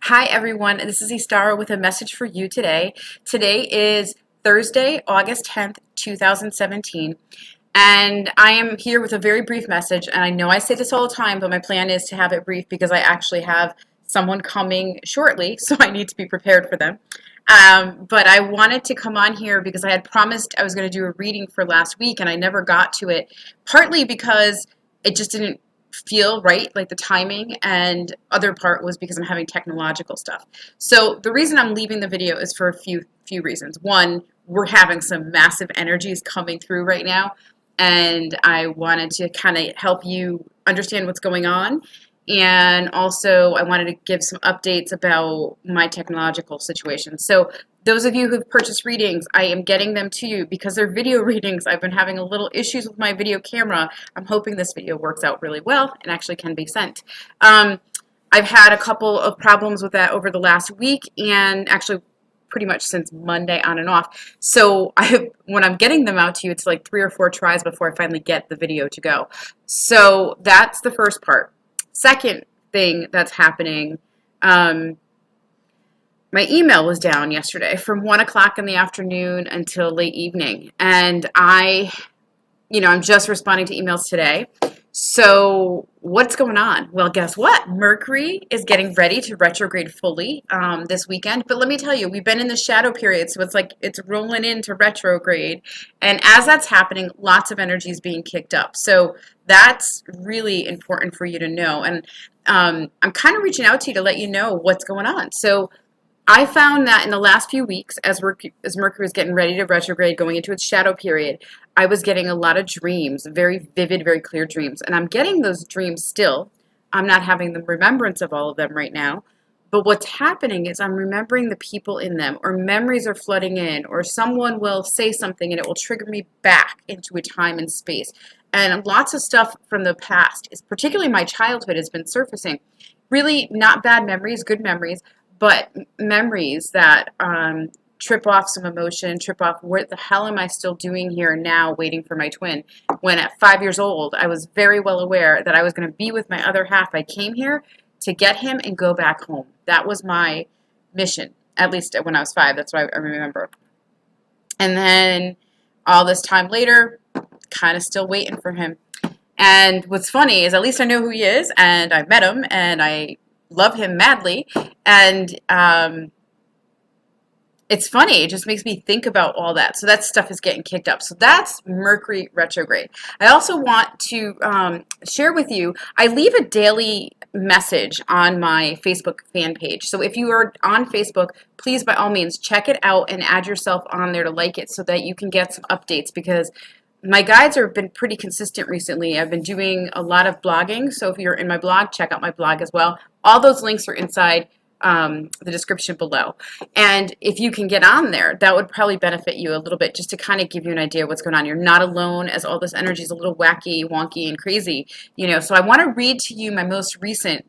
Hi everyone, this is EstaRa with a message for you today. Today is Thursday, August 10th, 2017, and I am here with a very brief message, and I know I say this all the time, but my plan is to have it brief because I actually have someone coming shortly, so I need to be prepared for them. But I wanted to come on here because I had promised I was going to do a reading for last week, and I never got to it, partly because it just didn't feel right, like the timing, and other part was because I'm having technological stuff. So the reason I'm leaving the video is for a few reasons. One, we're having some massive energies coming through right now, and I wanted to kind of help you understand what's going on. And also, I wanted to give some updates about my technological situation. So those of you who've purchased readings, I am getting them to you because they're video readings. I've been having a little issues with my video camera. I'm hoping this video works out really well and actually can be sent. I've had a couple of problems with that over the last week, and actually pretty much since Monday on and off. So when I'm getting them out to you, it's like 3 or 4 tries before I finally get the video to go. So that's the first part. Second thing that's happening, my email was down yesterday from 1 o'clock in the afternoon until late evening. And I'm just responding to emails today. So what's going on? Well, guess what? Mercury is getting ready to retrograde fully this weekend. But let me tell you, we've been in the shadow period, so it's like it's rolling into retrograde. And as that's happening, lots of energy is being kicked up. So that's really important for you to know. And I'm kind of reaching out to you to let you know what's going on. So I found that in the last few weeks, as Mercury was getting ready to retrograde, going into its shadow period, I was getting a lot of dreams, very vivid, very clear dreams. And I'm getting those dreams still. I'm not having the remembrance of all of them right now. But what's happening is I'm remembering the people in them, or memories are flooding in, or someone will say something and it will trigger me back into a time and space. And lots of stuff from the past, particularly my childhood, has been surfacing. Really not bad memories, good memories, but memories that trip off some emotion, trip off what the hell am I still doing here now waiting for my twin. When at 5 years old, I was very well aware that I was going to be with my other half. I came here to get him and go back home. That was my mission, at least when I was 5. That's what I remember. And then all this time later, kind of still waiting for him. And what's funny is at least I know who he is, and I met him, and I love him madly. And it's funny. It just makes me think about all that. So that stuff is getting kicked up. So that's Mercury retrograde. I also want to share with you, I leave a daily message on my Facebook fan page. So if you are on Facebook, please, by all means, check it out and add yourself on there to like it so that you can get some updates, because my guides have been pretty consistent recently. I've been doing a lot of blogging. So if you're in my blog, check out my blog as well. All those links are inside the description below. And if you can get on there, that would probably benefit you a little bit, just to kind of give you an idea of what's going on. You're not alone, as all this energy is a little wacky, wonky, and crazy. So I want to read to you my most recent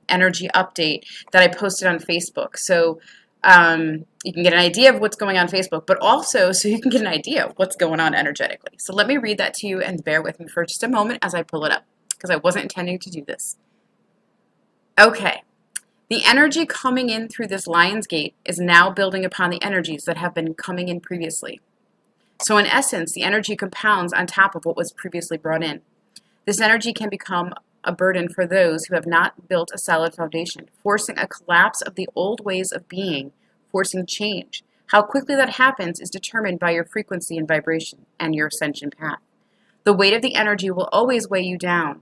energy update that I posted on Facebook. So you can get an idea of what's going on Facebook, but also so you can get an idea of what's going on energetically. So let me read that to you, and bear with me for just a moment as I pull it up, because I wasn't intending to do this. Okay. The energy coming in through this Lion's Gate is now building upon the energies that have been coming in previously. So in essence, the energy compounds on top of what was previously brought in. This energy can become a burden for those who have not built a solid foundation, forcing a collapse of the old ways of being, forcing change. How quickly that happens is determined by your frequency and vibration and your ascension path. The weight of the energy will always weigh you down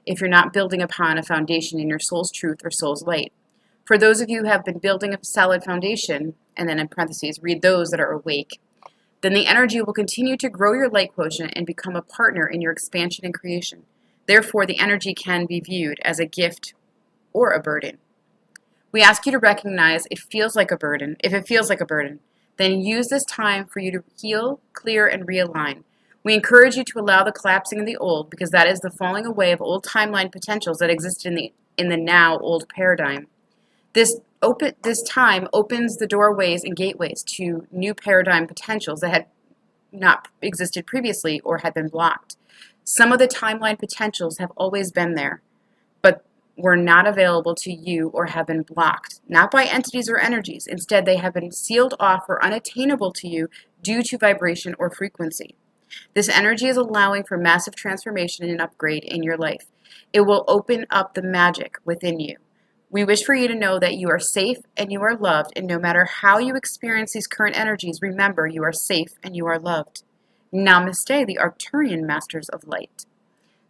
if you're not building upon a foundation in your soul's truth or soul's light. For those of you who have been building a solid foundation, and then in parentheses, read those that are awake, then the energy will continue to grow your light quotient and become a partner in your expansion and creation. Therefore, the energy can be viewed as a gift or a burden. We ask you to recognize if it feels like a burden. If it feels like a burden, then use this time for you to heal, clear, and realign. We encourage you to allow the collapsing of the old, because that is the falling away of old timeline potentials that exist in the now old paradigm. This time opens the doorways and gateways to new paradigm potentials that had not existed previously or had been blocked. Some of the timeline potentials have always been there, but were not available to you or have been blocked, not by entities or energies. Instead, they have been sealed off or unattainable to you due to vibration or frequency. This energy is allowing for massive transformation and upgrade in your life. It will open up the magic within you. We wish for you to know that you are safe and you are loved, and no matter how you experience these current energies, remember you are safe and you are loved. Namaste, the Arcturian Masters of Light.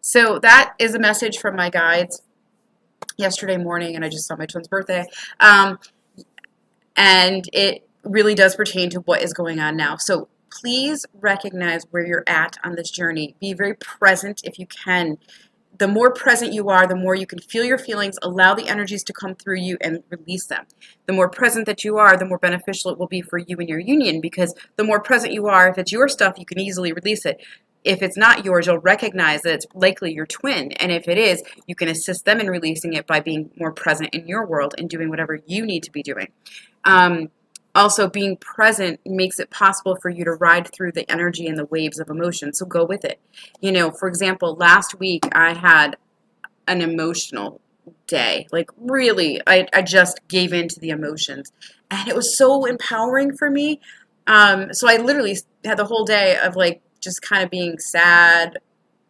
So that is a message from my guides yesterday morning, and I just saw my twin's birthday. And it really does pertain to what is going on now. So please recognize where you're at on this journey. Be very present if you can. The more present you are, the more you can feel your feelings, allow the energies to come through you and release them. The more present that you are, the more beneficial it will be for you and your union, because the more present you are, if it's your stuff, you can easily release it. If it's not yours, you'll recognize that it's likely your twin. And if it is, you can assist them in releasing it by being more present in your world and doing whatever you need to be doing. Also, being present makes it possible for you to ride through the energy and the waves of emotion. So go with it. You know, for example, last week I had an emotional day. Like really, I just gave in to the emotions. And it was so empowering for me. So I literally had the whole day of like just kind of being sad,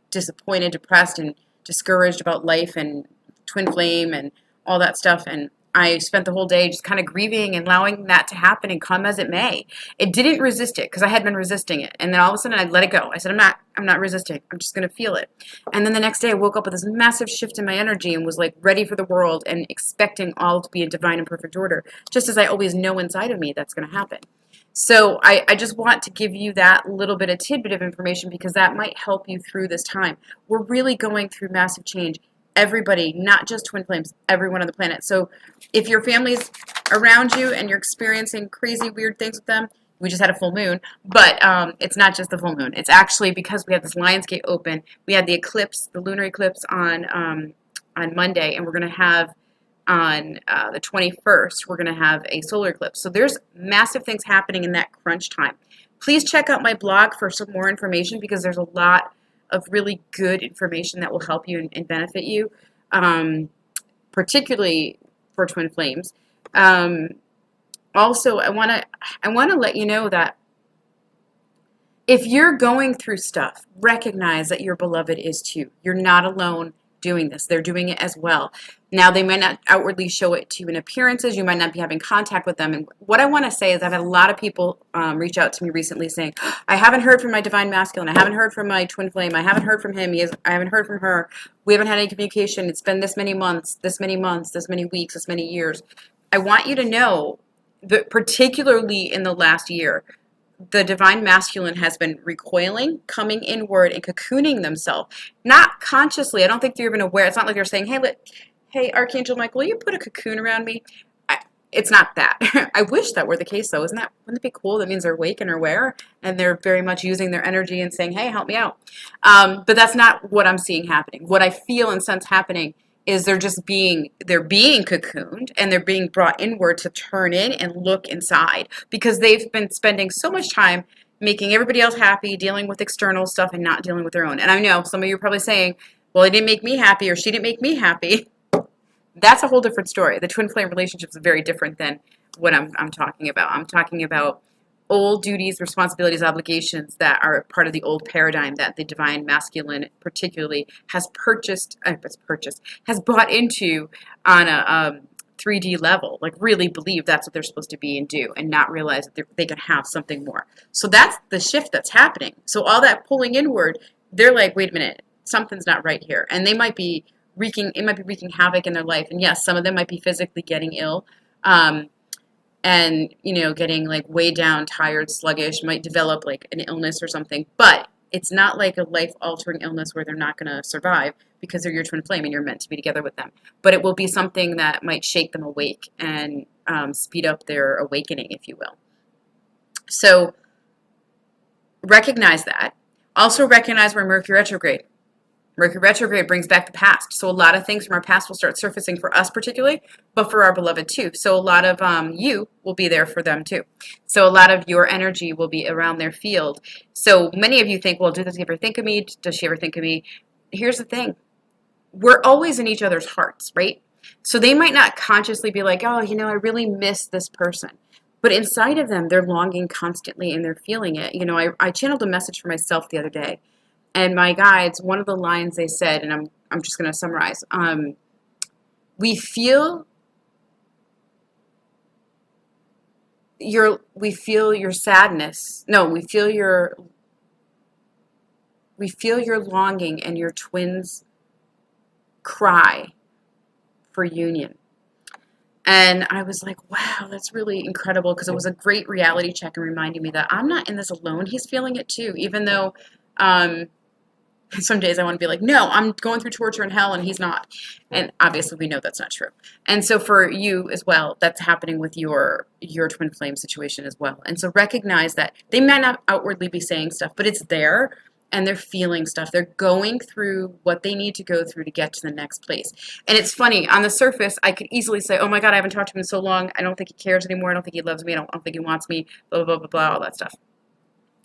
disappointed, depressed, and discouraged about life and twin flame and all that stuff. And I spent the whole day just kind of grieving and allowing that to happen and come as it may. It didn't resist it because I had been resisting it. And then all of a sudden I let it go. I said, I'm not resisting. I'm just going to feel it. And then the next day I woke up with this massive shift in my energy and was like ready for the world and expecting all to be in divine and perfect order, just as I always know inside of me that's going to happen. So I just want to give you that little bit of tidbit of information because that might help you through this time. We're really going through massive change. Everybody, not just twin flames, everyone on the planet. So if your family's around you and you're experiencing crazy, weird things with them, we just had a full moon, but it's not just the full moon. It's actually because we had this Lionsgate open. We had the eclipse, the lunar eclipse on Monday, and we're going to have on the 21st, we're going to have a solar eclipse. So there's massive things happening in that crunch time. Please check out my blog for some more information because there's a lot of really good information that will help you and benefit you, particularly for twin flames. Also, I want to let you know that if you're going through stuff, recognize that your beloved is too. You're not alone doing this. They're doing it as well. Now, they might not outwardly show it to you in appearances. You might not be having contact with them. And what I want to say is I've had a lot of people reach out to me recently saying, I haven't heard from my divine masculine. I haven't heard from my twin flame. I haven't heard from him. I haven't heard from her. We haven't had any communication. It's been this many months, this many weeks, this many years. I want you to know that particularly in the last year, the divine masculine has been recoiling, coming inward, and cocooning themselves. Not consciously. I don't think they're even aware. It's not like they're saying, hey, Archangel Michael, will you put a cocoon around me? It's not that. I wish that were the case, though. Wouldn't it be cool? That means they're awake and aware, and they're very much using their energy and saying, hey, help me out. But that's not what I'm seeing happening. What I feel and sense happening is they're being cocooned and they're being brought inward to turn in and look inside because they've been spending so much time making everybody else happy, dealing with external stuff and not dealing with their own. And I know some of you are probably saying, well, it didn't make me happy or she didn't make me happy. That's a whole different story. The twin flame relationship is very different than what I'm talking about. I'm talking about old duties, responsibilities, obligations that are part of the old paradigm that the divine masculine particularly has has bought into on a 3D level, like really believe that's what they're supposed to be and do and not realize that they can have something more. So that's the shift that's happening. So all that pulling inward, they're like, wait a minute, something's not right here. And it might be wreaking havoc in their life. And yes, some of them might be physically getting ill. And, getting like way down, tired, sluggish, might develop like an illness or something. But it's not like a life-altering illness where they're not going to survive because they're your twin flame and you're meant to be together with them. But it will be something that might shake them awake and speed up their awakening, if you will. So recognize that. Also recognize we're Mercury retrograde. Mercury retrograde brings back the past. So a lot of things from our past will start surfacing for us particularly, but for our beloved too. So a lot of you will be there for them too. So a lot of your energy will be around their field. So many of you think, well, does he ever think of me? Does she ever think of me? Here's the thing. we're always in each other's hearts, right? So they might not consciously be like, oh, I really miss this person. But inside of them, they're longing constantly and they're feeling it. I channeled a message for myself the other day. And my guides, one of the lines they said, and I'm just going to summarize. We feel your sadness. No, we feel your longing and your twins cry for union. And I was like, wow, that's really incredible, because it was a great reality check and reminding me that I'm not in this alone. He's feeling it too, even though some days I want to be like, no, I'm going through torture and hell, and he's not. And obviously we know that's not true. And so for you as well, that's happening with your twin flame situation as well. And so recognize that they might not outwardly be saying stuff, but it's there, and they're feeling stuff. They're going through what they need to go through to get to the next place. And it's funny, on the surface, I could easily say, oh my God, I haven't talked to him in so long. I don't think he cares anymore. I don't think he loves me. I don't think he wants me, blah, blah, blah, blah, all that stuff.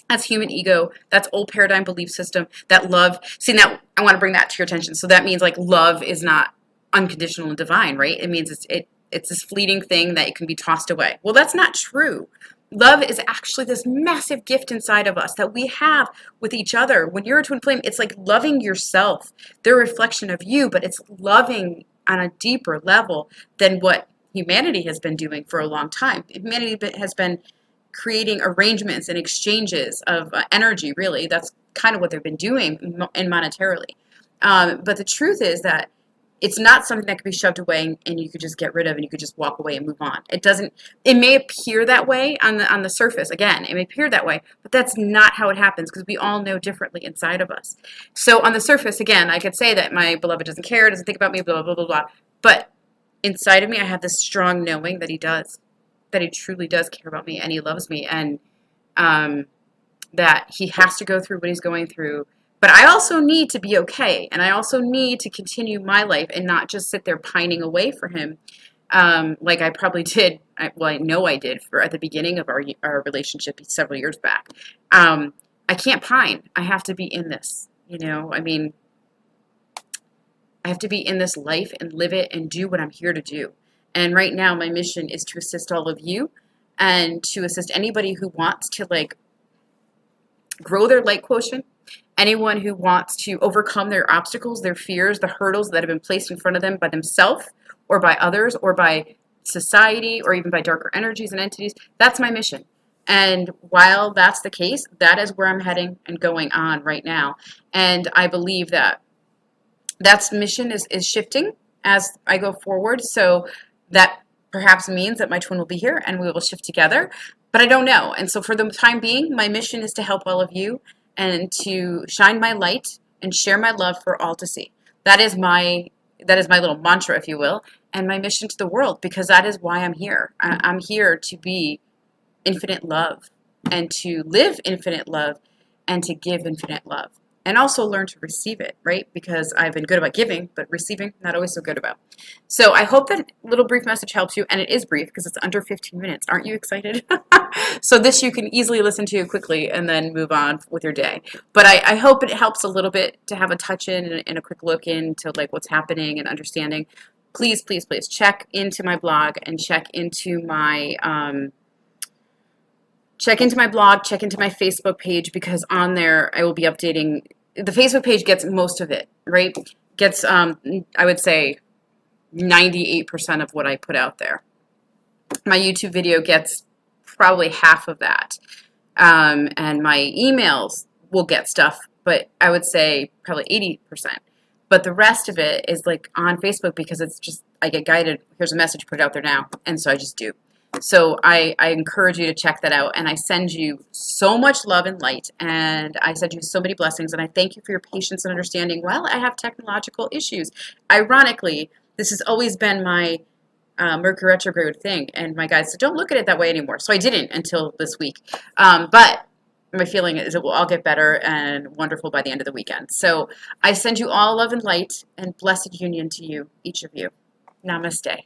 That's human ego. That's old paradigm belief system. That love. See, now I want to bring that to your attention. So that means like love is not unconditional and divine, right? It means it's this fleeting thing that it can be tossed away. Well, that's not true. Love is actually this massive gift inside of us that we have with each other. When you're a twin flame, it's like loving yourself. They're a reflection of you, but it's loving on a deeper level than what humanity has been doing for a long time. Humanity has been creating arrangements and exchanges of energy, really. That's kind of what they've been doing and monetarily. But the truth is that it's not something that can be shoved away and you could just get rid of and you could just walk away and move on. It may appear that way on the surface. Again, it may appear that way, but that's not how it happens, because we all know differently inside of us. So on the surface, again, I could say that my beloved doesn't care, doesn't think about me, blah, blah, blah, blah. But inside of me, I have this strong knowing that he does, that he truly does care about me and he loves me, and that he has to go through what he's going through. But I also need to be okay, and I also need to continue my life and not just sit there pining away for him, like I probably did. I know I did at the beginning of our relationship several years back. I can't pine. I have to be in this. I have to be in this life and live it and do what I'm here to do. And right now, my mission is to assist all of you and to assist anybody who wants to grow their light quotient. Anyone who wants to overcome their obstacles, their fears, the hurdles that have been placed in front of them by themselves or by others or by society or even by darker energies and entities, that's my mission. And while that's the case, that is where I'm heading and going on right now. And I believe that mission is shifting as I go forward. So that perhaps means that my twin will be here and we will shift together. But I don't know. And so for the time being, my mission is to help all of you and to shine my light and share my love for all to see. That is my little mantra, if you will, and my mission to the world, because that is why I'm here. I'm here to be infinite love and to live infinite love and to give infinite love and also learn to receive it, right? Because I've been good about giving, but receiving, not always so good about. So I hope that little brief message helps you, and it is brief because it's under 15 minutes. Aren't you excited? So this you can easily listen to quickly and then move on with your day. But I hope it helps a little bit to have a touch in and a quick look into what's happening and understanding. Please, please, please check into my blog and check into my blog, check into my Facebook page, because on there I will be updating. The Facebook page gets most of it, right? Gets, I would say, 98% of what I put out there. My YouTube video gets probably half of that. And my emails will get stuff, but I would say probably 80%. But the rest of it is on Facebook, because it's just, I get guided. Here's a message, put it out there now. And so I just do. So I encourage you to check that out, and I send you so much love and light, and I send you so many blessings, and I thank you for your patience and understanding while I have technological issues. Ironically, this has always been my Mercury retrograde thing, and my guys said, don't look at it that way anymore. So I didn't until this week. But my feeling is it will all get better and wonderful by the end of the weekend. So I send you all love and light and blessed union to you, each of you. Namaste.